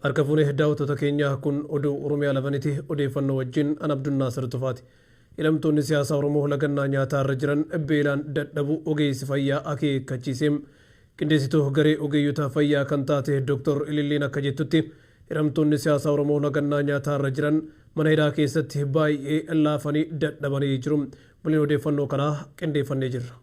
Harkafuunee daawwattoota keenyaa kun oduu Oromiyaa labaniti odeeffannoo wajjin an Abdunnaasir Tufaati. Hidhamtoonni siyaasaa Oromoo lagannaa nyaataa irra jiran beelaan dadhabuu ogeessi fayyaa akeekkachiiseem. Qindeessituu garee ogeeyyota fayyaa kan taate Dr. Ililliin akka jettutti hidhamtoonni siyaasaa Oromoo lagannaa nyaataa irra jiran mana hidhaa keessatti baay'ee laafanii dadhabanii jiru. Buliin odeeffannoo kanaa qindeeffannee jirra.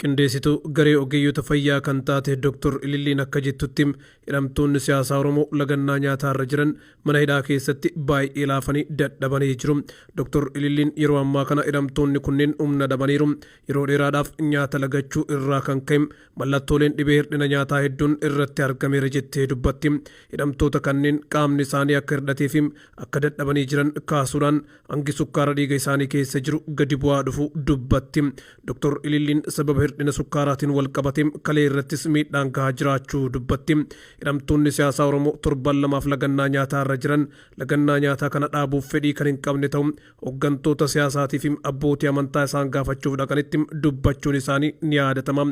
Qindeessituu garee ogeeyyota fayyaa kan taate Dr. Ililliin akka jettutti hidhamtoonni siyaasaa Oromoo lagannaa nyaataa irra jiran mana hidhaa keessatti baay'ee laafanii dadhabanii jiru. Dr. Ililliin yeroo ammaa kana hidhamtoonni kunneen humna dhabaniiru. Yeroo dheeraadhaaf nyaata lagachuu irraa kan ka'e mallattooleen dhibee hir'ina nyaataa hedduun irratti argameera jettee dubbatti. Hidhamtoota kanneen qaamni isaanii akka hir'atee fi akka dadhabanii jiran kaasuudhaan hangi sukkaara dhiiga isaanii keessa jiru gadi bu'aa dhufu dubbatti. Dr. Ililliin sababa hir'ina sukkaaraatiin wal qabateem kalee irrattis miidhaan gahaa jiraachuu dubbatti. Hidhamtoonni siyaasaa Oromoo torban lamaaf lagannaa nyaataa irra jiran lagannaa nyaataa kana dhaabuuf fedhii kan hin qabne ta'u hooggantoota siyaasaatii fi abbootii amantaa isaan gaafachuuf dhaqanitti dubbachuun isaanii ni yaadatama.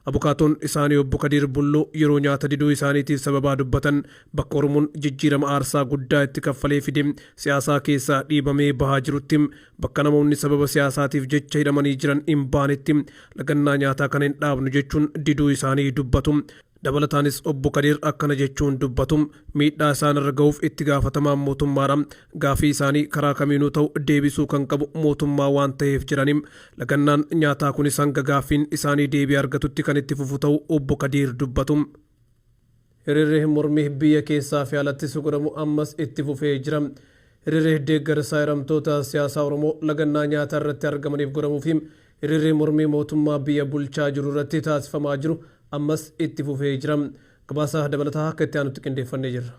Abukaatoon isaanii obbo Kadir Bulloo yeroo nyaata diduu isaaniitiif sababaa dubbatan bakka Oromoon jijjiirama aarsaa guddaa itti kaffalee fide siyaasaa keessaa dhiibamee bahaa jirutti bakka namoonni sababa siyaasaatiif jecha hidhamanii jiran hin baanetti lagannaa nyaataa kana hin dhaabnu jechuun diduu isaanii dubbatu. Dabalataanis obbo Kadir akkana jechuun dubbatu miidhaa isaan irra ga'uuf itti gaafatamaan mootummaadha. Gaafii isaanii karaa kamiinuu ta'u deebisuu kan qabu mootummaa waan ta'eef jedhaniim lagannaan nyaataa kunis hanga gaaffiin isaanii deebii argatutti kan itti fufu ta'u obbo Kadir dubbatu. Hiriirri mormii biyya keessaa fi alattis godhamu ammas itti fufee jira. Hiriirri deeggarsa hidhamtoota siyaasaa Oromoo lagannaa nyaataa irratti argamaniif godhamuu fi hiriirri mormii mootummaa biyya bulchaa jiru irratti taasifamaa jiru ammas itti fufee jira. Gabaasa dabalataa akka itti aanutti qindeeffannee jirra.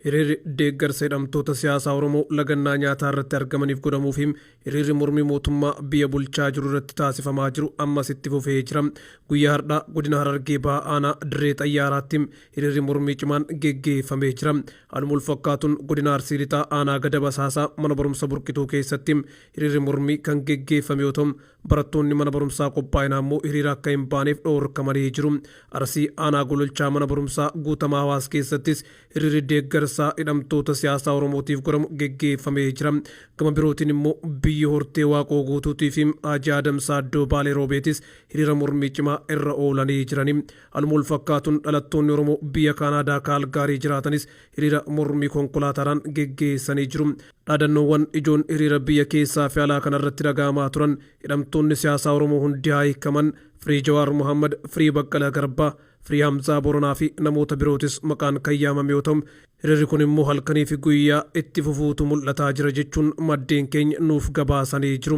Hiriirri deeggarsa hidhamtoota siyaasaa Oromoo lagannaa nyaataa irratti argamaniif godhamuu fi hiriirri mormii mootummaa biyya bulchaa jiru irratti taasifamaa jiru ammas itti fufee jira. Guyyaa har'aa godina Harargee Bahaa aanaa Dirree Xayyaaraatti hiriirri mormii cimaan geggeeffamee jira. Haaluma wal fakkaatuun godina Arsii Lixaa aanaa Gada Basaasaa mana barumsa Burqituu keessatti hiriirri mormii kan geggeeffame yoo ta'u barattoonni mana barumsaa qophaa'inaa immoo hiriira akka hin baaneef dhoorkamanii jiru. Arsii aanaa Gololchaa mana barumsaa Guutamaa Hawaas keessattis hiriirri deeggarsa hidhamtoota siyaasaa Oromootiif godhamu geggeeffamee jira. Gama birootiin immoo biyya hortee waaqoo guutuutii fi Haji Adamsaa Addoo Baalee Roobeetis hiriira mormii cimaa irra oolanii jirani. Haaluma wal fakkaatuun dhalattoonni Oromoo biyya Kaanaadaa Kaalgaarii jiraatanis hiriira mormii konkolaataadhaan geggeessanii jiru. Dhaadannoowwan ijoon hiriira biyya keessaa fi alaa kanarratti dhaga'amaa turan hidhamtoonni siyaasaa Oromoo hundi haa hiikaman Firii Jawaar Muhammad, Firii Baqqalaa Garbaa, Firii Hamzaa Boronaa fi namoota birootis maqaan kan yaamame yoo ta'u hiriirri kun immoo halkanii fi guyyaa itti fufuutu mul'ataa jira jechuun maddeen keenya nuuf gabaasanii jiru.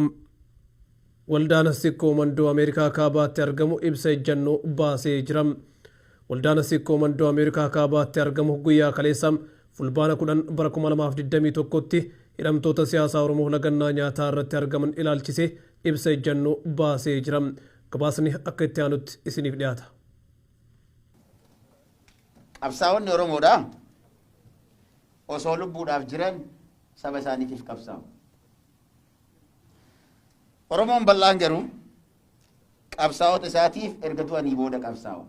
Waldaan Sikkoo Mandoo Ameerikaa kaabaatti argamu ibsa ejjannoo baasee jira. Waldaan Sikkoo Mandoo Ameerikaa kaabaatti argamu guyyaa kaleessaa fulbaana 10 bara 2021tti hidhamtoota siyaasaa Oromoo lagannaa nyaataa irratti argaman ilaalchisee ibsa ejjannoo baasee jira. Gabaasni akka itti aanutti isiniif dhiyaata. Qabsaa'onni Oromoodha osoo lubbuudhaaf jiran saba isaaniitiif qabsaa'u. Oromoon bal'aan garuu qabsaa'ota isaatiif erga du'anii booda qabsaa'u.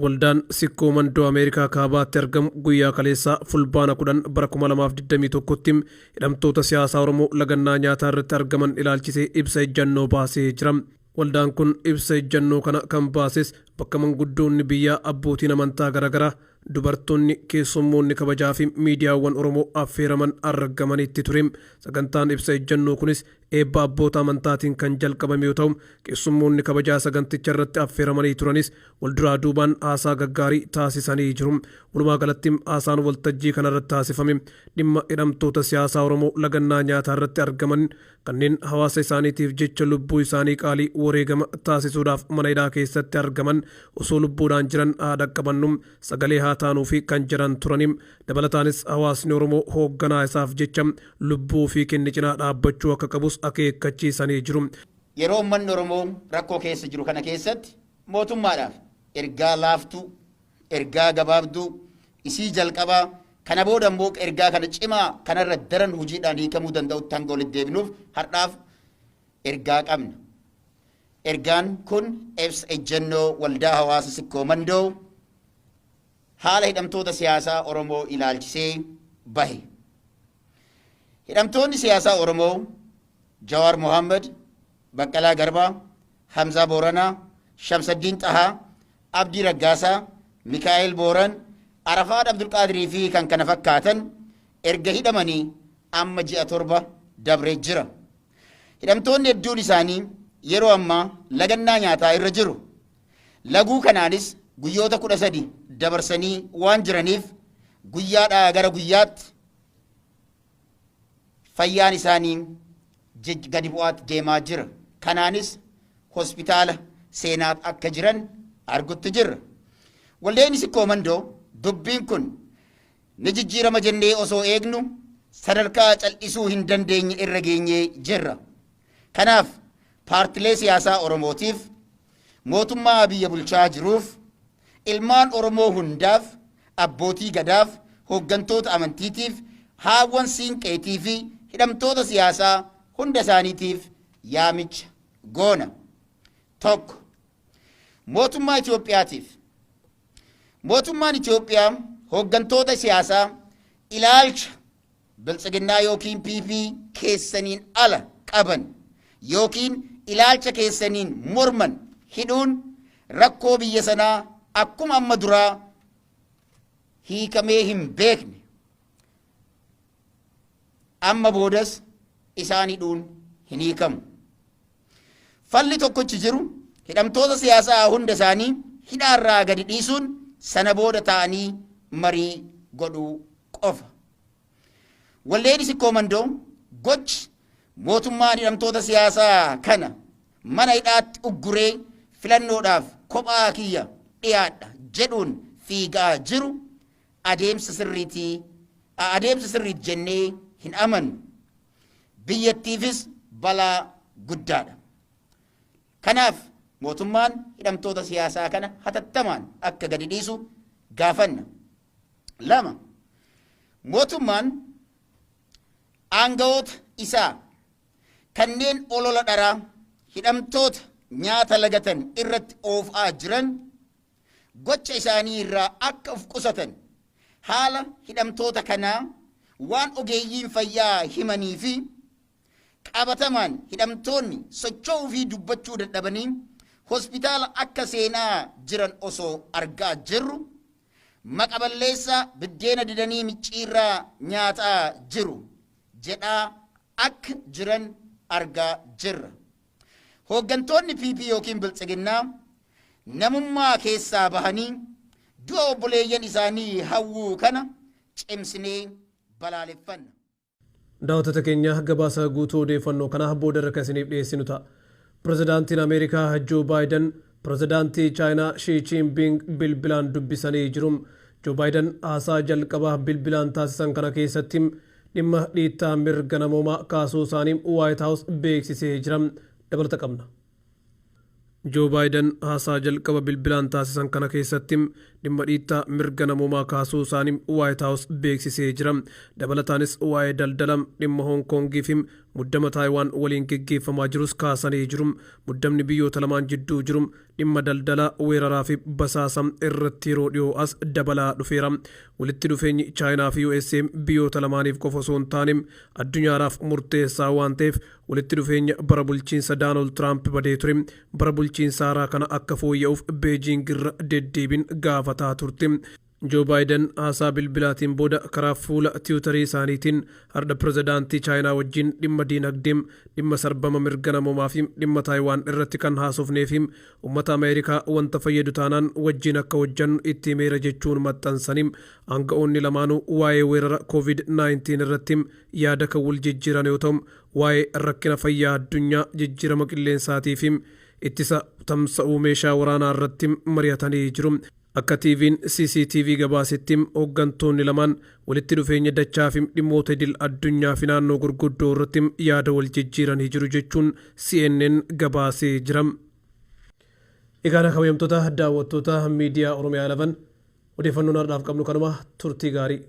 Waldaan Sikkoo Mandoo Ameerikaa kaabaatti argamu guyyaa kaleessaa fulbaana 10 bara 2021tti hidhamtoota siyaasaa Oromoo lagannaa nyaataa irratti argaman ilaalchisee ibsa ejjannoo baasee jira. Waldaan kun ibsa ejjannoo kana kan baases bakka manguddoonni biyyaa abbootiin amantaa garaagaraa dubartoonni keessummoonni kabajaa fi miidiyaawwan Oromoo affeeraman argamanitti ture. Sagantaan ibsa ejjannoo kunis eebba abboota amantaatiin kan jalqabame yoo ta'u keessummoonni kabajaa saganticha irratti affeeramanii turanis walduraa duubaan haasaa gaggaarii taasisanii jiru. Walumaa galatti haasaan waltajjii kanarratti taasifame dhimma hidhamtoota siyaasaa Oromoo lagannaa nyaataa irratti argaman kanneen hawaasa isaaniitiif jecha lubbuu isaanii qaalii wareegama taasisuudhaaf mana hidhaa keessatti argaman osoo lubbuudhaan jiran haa dhaqqabannu sagalee haa taanuu fi kan jiran turaniim. Dabalataanis hawaasni Oromoo hoogganaa isaaf jecha lubbuu fi kenne cinaa dhaabbachuu akka qabus akeekkachiisanii jiru. Yeroo uummanni Oromoo rakkoo keessa jiru kana keessatti mootummaadhaaf ergaa laaftuu, ergaa gabaabduu, isii jalqabaa kana booda immoo ergaa kana cimaa kanarra daran hojiidhaan hiikamuu danda'utti hanga walitti deebinuuf har'aaf ergaa qabna. Ergaan kun ibsa ejjennoo waldaa hawaasa Sikkoo Mandoo haala hidhamtoota siyaasaa Oromoo ilaalchisee bahe. Hidhamtoonni siyaasaa Oromoo Jawaar Mohaammed, Baqqalaa Garbaa, Hamzaa Booranaa, Shamsaddiin Xahaa, Abdii Raggaasaa, Mikaa'el Booran, Arafaat Abdulqaadirii fi kan kana fakkaatan erga hidhamanii amma ji'a 7 dabree jira. Hidhamtoonni hedduun isaanii yeroo ammaa lagannaa nyaataa irra jiru. Laguu kanaanis guyyoota 13 dabarsanii waan jiraniif guyyaadhaa gara guyyaatti fayyaan isaanii gadi bu'aatti deemaa jira. Kanaanis hospitaala seenaat akka jiran argutti jirra. Waldeen Sikkoo Mandoo dubbiin kun ni jijjiirama jennee osoo eegnu sadarkaa cal'isuu hin dandeenye irra geenyee jirra. Kanaaf paartilee siyaasaa Oromootiif, mootummaa biyya bulchaa jiruuf, ilmaan Oromoo hundaaf, abbootii gadaaf, hooggantoota amantiitiif, haawwan siinqeetii fi hidhamtoota siyaasaa hunda isaaniitiif yaamicha goona. Tokko, mootummaa Itoophiyaatiif. Mootummaan Itoophiyaa hooggantoota siyaasaa ilaalcha biltsiginnaa yookiin PP keessaniin ala qaban yookiin ilaalcha keessaniin morman hidhuun rakkoo biyya sanaa akkuma amma duraa hiikamee hin beekne amma boodas isaan hidhuun hin hiikamu. Falli tokkochi jiru hidhamtoota siyaasaa hunda isaanii hidhaarraa gadi dhiisuun sana booda ta'anii marii godhuu qofa. Waldeen Sikkoo Mandoo gochi mootummaan hidhamtoota siyaasaa kana mana hidhaatti ugguree filannoodhaaf kophaa kiyya dhiyaadha jedhuun fiigaa jiru adeemsa sirriitti jennee hin amannu. Biyyattiifis balaa guddaadha. Kanaaf mootummaan hidhamtoota siyaasaa kana hatattamaan akka gadi dhiisu gaafanna. 2. Mootummaan aangawoota isaa kanneen olola dharaa hidhamtoota nyaata lagatan irratti oofaa jiran gocha isaanii irraa akka of qusatan haala hidhamtoota kanaa waan ogeeyyiin fayyaa himanii fi qabatamaan hidhamtoonni socho'uu fi dubbachuu dadhabanii hospitaala akka seenaa jiran osoo argaa jirru maqaballeessaa biddeena didanii micciirraa nyaataa jiru jedhaa akka jiran argaa jirra. Hooggantoonni PP yookiin biltsiginnaa namummaa keessaa bahanii du'a obboleeyyan isaanii hawwuu kana cimsinee balaaleffanna. Daawwattoota keenya gabaasa guutuu odeeffannoo kana booda irra kan isiniif dhiyeessinu ta'a. Pirezidaantiin Ameerikaa Joo Baayiden pirezidaantii Chaayinaa Shii Jinping bilbilaan dubbisanii jiru. Joo Baayiden haasaa jalqabaa bilbilaan taasisan kana keessatti dhimma dhiittaa mirga namoomaa kaasuu isaanii White House beeksisee jira. Dabalata qabna. Joo Baayiden haasaa jalqaba bilbilaan taasisan kana keessatti dhimma dhiittaa mirga namoomaa kaasuu isaanii White House beeksisee jira. Dabalataanis waa'ee daldala dhimma Hong Kongii fi muddama Taayiwaan waliin geggeeffamaa jirus kaasanii jiru. Muddamni biyyoota lamaan jidduu jiru dhimma daldala weeraraa fi basaasa irratti yeroo dhiyoo as dabalaa dhufeera. Walitti dhufeenyi Chaayinaa fi USA biyyoota lamaaniif qofa osoo hin taane addunyaadhaaf murteessaa waan ta'eef walitti dhufeenya bara bulchiinsa Doonaald Tiraamp badee ture. Bara bulchiinsa haaraa kana akka fooyya'uuf Beejiing irra deddeebiin gaafataa turte. Joo Baayiden haasaa bilbilaatiin booda karaa fuula tiwutarii isaaniitiin har'a pirezidaantii Chaayinaa wajjin dhimma diinagdee, dhimma sarbama mirga namoomaa fi dhimma Taayiwaan irratti kan haasofnee fi uummata Ameerikaa wanta fayyadu taanaan wajjin akka hojjannu itti himeera jechuun maxxansanii aanga'oonni lamaanuu waa'ee weerara COVID-19 irratti yaada kan wal jijjiiran yoo ta'u waa'ee rakkina fayyaa addunyaa jijjiirama qilleensaatii fi ittisa tamsa'uu meeshaa waraanaa irratti mari'atanii jiru. Akka TV'n CCTV gabaasetti hooggantoonni lamaan walitti dhufeenya dachaa fi dhimmoota idil addunyaa fi naannoo gurguddoo irratti yaada wal jijjiiranii jiru jechuun CNN gabaasee jira. Egaa kabajamtoota daawwattoota miidiyaa Oromiyaa 11 odeeffannoon har'aaf qabnu kanuma turtii gaarii.